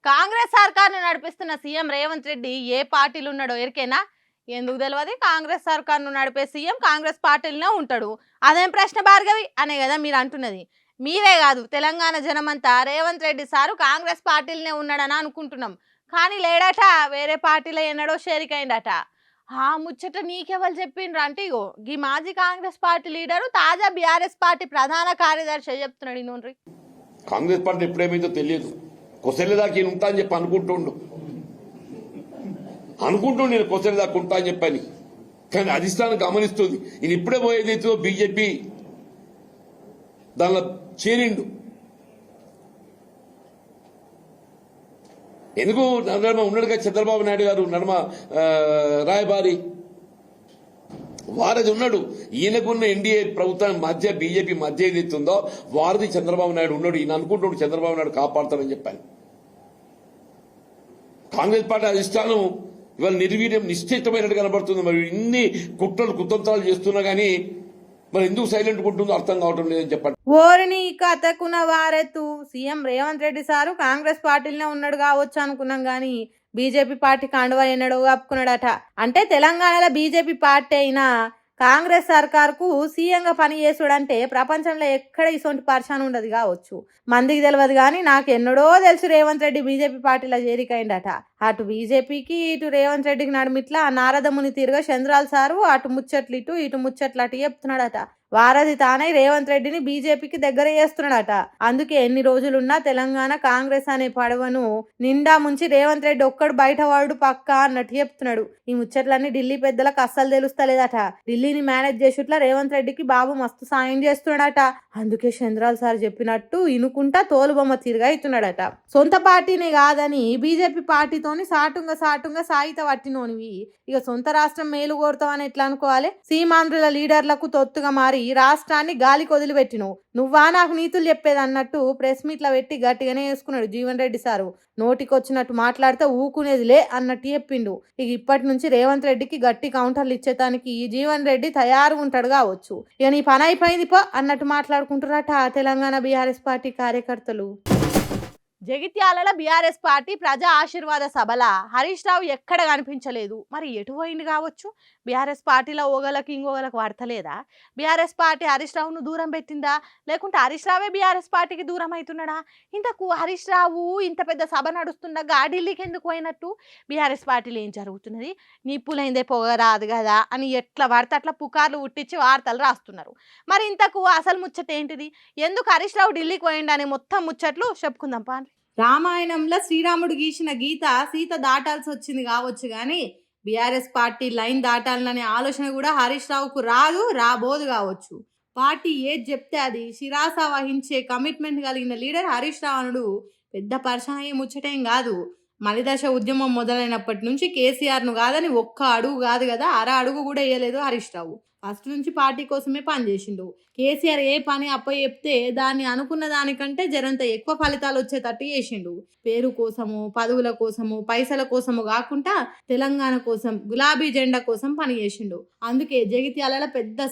కాంగ్రెస్ సర్కార్ను నడిపిస్తున్న సీఎం రేవంత్ రెడ్డి ఏ పార్టీలు ఉన్నాడో ఎరికేనా? ఎందుకు తెలియదు? కాంగ్రెస్ సర్కార్ను నడిపే సీఎం కాంగ్రెస్ పార్టీలోనే ఉంటాడు. అదేం ప్రశ్న భార్గవి అనే కదా మీరు అంటున్నది. మీరే కాదు, తెలంగాణ జనమంతా రేవంత్ రెడ్డి సారు కాంగ్రెస్ పార్టీలోనే ఉన్నాడని అనుకుంటున్నాం. కానీ లేడట, వేరే పార్టీలో ఎన్నడో షేరికైందట. ఆ ముచ్చట నీకెవరు చెప్పిండ్రు అంటే ఇగో ఈ మాజీ కాంగ్రెస్ పార్టీ లీడరు తాజా బీఆర్ఎస్ పార్టీ ప్రధాన కార్యదర్శి చెప్తున్నాడు. నూనె కాంగ్రెస్ పార్టీ ఎప్పుడేమైందో తెలియదు, కొసెల్లి ఈయన ఉంటా అని చెప్పి అనుకుంటుండు నేను కొసెల్లి దాకా ఉంటా అని చెప్పని. కానీ అధిష్టానం గమనిస్తుంది ఈయన ఇప్పుడే పోయేదైతే బీజేపీ దానిలో చేరిండు. ఎందుకు నడమ ఉన్నాడుగా చంద్రబాబు నాయుడు గారు, నడమ రాయబారి వారది ఉన్నాడు. ఈయనకున్న ఎన్డీఏ ప్రభుత్వం మధ్య బీజేపీ మధ్య ఏదైతుందో వారది చంద్రబాబు నాయుడు ఉన్నాడు. ఈయన అనుకుంటున్నాడు చంద్రబాబు నాయుడు కాపాడతానని చెప్పాను. కాంగ్రెస్ పార్టీ అధిష్టానం ఇవాళ నిర్వీర్యం నిశ్చితమైనట్టు కనబడుతుంది. మరి ఇన్ని కుట్రలు కుతంత్రాలు చేస్తున్నా గానీ మరి ఎందుకు సైలెంట్ ఉంటుందో అర్థం కావటం లేదని చెప్పండి. ఓరిని కథకున వారెత్తు సీఎం రేవంత్ రెడ్డి సారు కాంగ్రెస్ పార్టీలోనే ఉన్నాడు కావచ్చు అనుకున్నాం గానీ బీజేపీ పార్టీ కండువా ఎన్నడో కప్పుకున్నాడట. అంటే తెలంగాణలో బీజేపీ పార్టీ అయినా కాంగ్రెస్ సర్కార్కు సీఎంగా పని చేసుడంటే ప్రపంచంలో ఎక్కడ ఇసొంటి పరిశాన్ ఉండదు కావచ్చు. మందికి తెలియదు కానీ నాకు ఎన్నడో తెలుసు రేవంత్ రెడ్డి బీజేపీ పార్టీలో చేరికైండట. అటు బీజేపీకి ఇటు రేవంత్ రెడ్డికి నడుమిట్లా నారదముని తీరుగా చంద్రాల సారు అటు ముచ్చట్లు ఇటు ముచ్చట్లు అటు చెప్తున్నాడట. వారధి తానే రేవంత్ రెడ్డిని బీజేపీకి దగ్గర చేస్తున్నాడట. అందుకే ఎన్ని రోజులున్నా తెలంగాణ కాంగ్రెస్ అనే పడవను నిండా ముంచి రేవంత్ రెడ్డి ఒక్కడు బయట వాడు పక్కా అన్నట్టు చెప్తున్నాడు. ఈ ముచ్చట్లన్నీ ఢిల్లీ పెద్దలకు అస్సలు తెలుస్తలేదట. ఢిల్లీని మేనేజ్ చేసేట్లా రేవంత్ రెడ్డికి బాబు మస్తు సాయం చేస్తున్నాడట. అందుకే చంద్రాల్ సార్ చెప్పినట్టు ఇనుకుంటా తోలుబొమ్మ తిరిగా అవుతున్నాడట. సొంత పార్టీని కాదని బీజేపీ పార్టీతోని సాటుంగా సాయిత పట్టినోనివి ఇక సొంత రాష్ట్రం మేలు కోరుతావని ఎట్లా అనుకోవాలి? సీమాంధ్రుల లీడర్లకు తొత్తుగా మారి రాష్ట్రాన్ని గాలికి వదిలిపెట్టినవు. నువ్వా నాకు నీతులు చెప్పేది అన్నట్టు ప్రెస్ మీట్ల పెట్టి గట్టిగానే వేసుకున్నాడు జీవన్ రెడ్డి సారు. నోటికొచ్చినట్టు మాట్లాడితే ఊకునేదిలే అన్నట్టు చెప్పిండు. ఇక ఇప్పటి నుంచి రేవంత్ రెడ్డికి గట్టి కౌంటర్లు ఇచ్చేటానికి జీవన్ రెడ్డి తయారుగా ఉంటాడు కావచ్చు. ఇక నీ పని అయిపోయింది పో అన్నట్టు మాట్లాడుకుంటున్నారట తెలంగాణ బీఆర్ఎస్ పార్టీ కార్యకర్తలు. జగిత్యాలలో బీఆర్ఎస్ పార్టీ ప్రజా ఆశీర్వాద సభల హరీష్ రావు ఎక్కడ కనిపించలేదు. మరి ఎటు పోయింది కావచ్చు? బీఆర్ఎస్ పార్టీలో ఓగలకు ఇంగోగలకు పడతలేదా? బీఆర్ఎస్ పార్టీ హరీష్ రావును దూరం పెట్టిందా, లేకుంటే హరీష్ రావే బీఆర్ఎస్ పార్టీకి దూరం అవుతున్నాడా? ఇంతకు హరీష్ రావు ఇంత పెద్ద సభ నడుస్తుండగా ఢిల్లీకి ఎందుకు పోయినట్టు? బీఆర్ఎస్ పార్టీలో ఏం జరుగుతున్నది? నిప్పులైందే పొగరాదు కదా అని ఎట్లా పడితే అట్లా పుకార్లు ఉట్టించి వార్తలు రాస్తున్నారు. మరి ఇంతకు అసలు ముచ్చట ఏంటిది? ఎందుకు హరీష్ రావు ఢిల్లీకి పోయిండని మొత్తం ముచ్చట్లు చెప్పుకుందాం పా. రామాయణంలో శ్రీరాముడు గీసిన గీత సీత దాటాల్సి వచ్చింది కావచ్చు కానీ బీఆర్ఎస్ పార్టీ లైన్ దాటాలనే ఆలోచన కూడా హరీష్ రావుకు రాబోదు కావచ్చు. పార్టీ ఏది చెప్తే అది శిరాస వహించే కమిట్మెంట్ కలిగిన లీడర్ హరీష్ రావు అనుడు పెద్ద పరిచయం ముచ్చటేం కాదు. మలిదశ ఉద్యమం మొదలైనప్పటి నుంచి కేసీఆర్ను కాదని ఒక్క అడుగు కాదు కదా, అడుగు కూడా వేయలేదు హరీష్ రావు. ఫస్ట్ నుంచి పార్టీ కోసమే పనిచేసిండు. కేసీఆర్ ఏ పని చెప్తే దాన్ని అనుకున్న దానికంటే జరంత ఎక్కువ ఫలితాలు వచ్చేటట్టు చేసిండు. పేరు కోసము, పదవుల కోసము, పైసల కోసము కాకుండా తెలంగాణ కోసం, గులాబీ జెండా కోసం పనిచేసిండు. అందుకే జగిత్యాలలో పెద్ద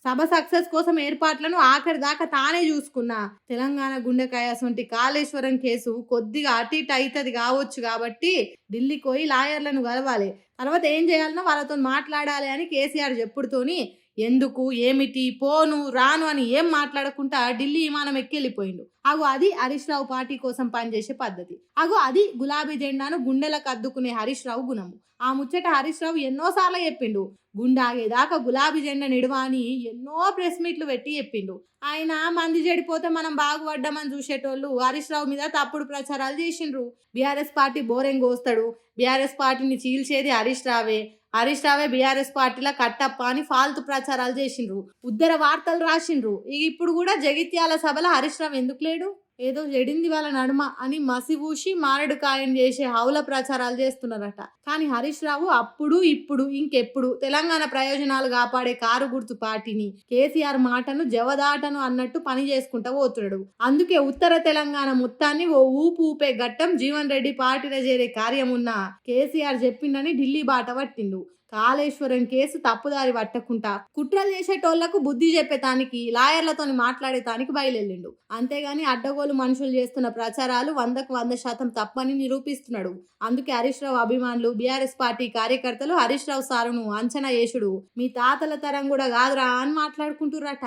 సభ సక్సెస్ కోసం ఏర్పాట్లను ఆఖరి దాకా తానే చూసుకున్నా. తెలంగాణ గుండెకాయ సొంటి కాళేశ్వరం కేసు కొద్దిగా అటు ఇటు అవుతుంది కావచ్చు కాబట్టి ఢిల్లీకి పోయి లాయర్లను కలవాలి, తర్వాత ఏం చేయాలనో వాళ్ళతో మాట్లాడాలి అని కేసీఆర్ చెప్పుడుతోని ఎందుకు ఏమిటి పోను రాను అని ఏం మాట్లాడకుండా ఢిల్లీ విమానం ఎక్కెళ్ళిపోయిండు. అది హరీష్ రావు పార్టీ కోసం పనిచేసే పద్ధతి. అది గులాబీ జెండాను గుండెలకు అద్దుకునే హరీష్ రావు గుణము. ఆ ముచ్చట హరీష్ రావు ఎన్నోసార్లు చెప్పిండు. గుండె ఆగేదాకా గులాబీ జెండా నిడవా అని ఎన్నో ప్రెస్ మీట్లు పెట్టి చెప్పిండు. ఆయన మంది చెడిపోతే మనం బాగుపడ్డామని చూసేటోళ్ళు హరీష్ రావు మీద తప్పుడు ప్రచారాలు చేసిండ్రు. బీఆర్ఎస్ పార్టీ బోరెంగ్ కోస్తాడు, బీఆర్ఎస్ పార్టీని చీల్చేది హరీష్ రావే బీఆర్ఎస్ పార్టీలో కట్టప్ప అని ఫాల్తు ప్రచారాలు చేసిండ్రు, ఉద్దర వార్తలు రాసిండ్రు. ఇప్పుడు కూడా జగిత్యాల సభలో హరీష్ రావు ఎందుకు లేడు? ఏదో జడింది వాళ్ళ నడుమ అని మసిబూసి మారడు కాయం చేసే హౌల ప్రచారాలు చేస్తున్నారట. కానీ హరీష్ రావు అప్పుడు ఇప్పుడు ఇంకెప్పుడు తెలంగాణ ప్రయోజనాలు కాపాడే కారు గుర్తు పార్టీని, కేసీఆర్ మాటను జవదాటను అన్నట్టు పని చేసుకుంటా పోతున్నాడు. అందుకే ఉత్తర తెలంగాణ మొత్తాన్ని ఓ ఊపే ఘట్టం జీవన్ రెడ్డి పార్టీలో చేరే కార్యం ఉన్న కేసీఆర్ చెప్పిండని ఢిల్లీ బాట పట్టిండు. కాళేశ్వరం కేసు తప్పుదారి పట్టకుండా కుట్రలు చేసేటోళ్లకు బుద్ధి చెప్పేతానికి లాయర్లతోని మాట్లాడేతానికి బయలుదేరిండు. అంతేగాని అడ్డగోలు మనుషులు చేస్తున్న ప్రచారాలు 100% తప్పని నిరూపిస్తున్నాడు. అందుకే హరీష్ రావు అభిమానులు, బీఆర్ఎస్ పార్టీ కార్యకర్తలు హరీష్ రావు సారును అంచనా చేసుడు మీ తాతల తరం కూడా కాదురా అని మాట్లాడుకుంటుర్రట.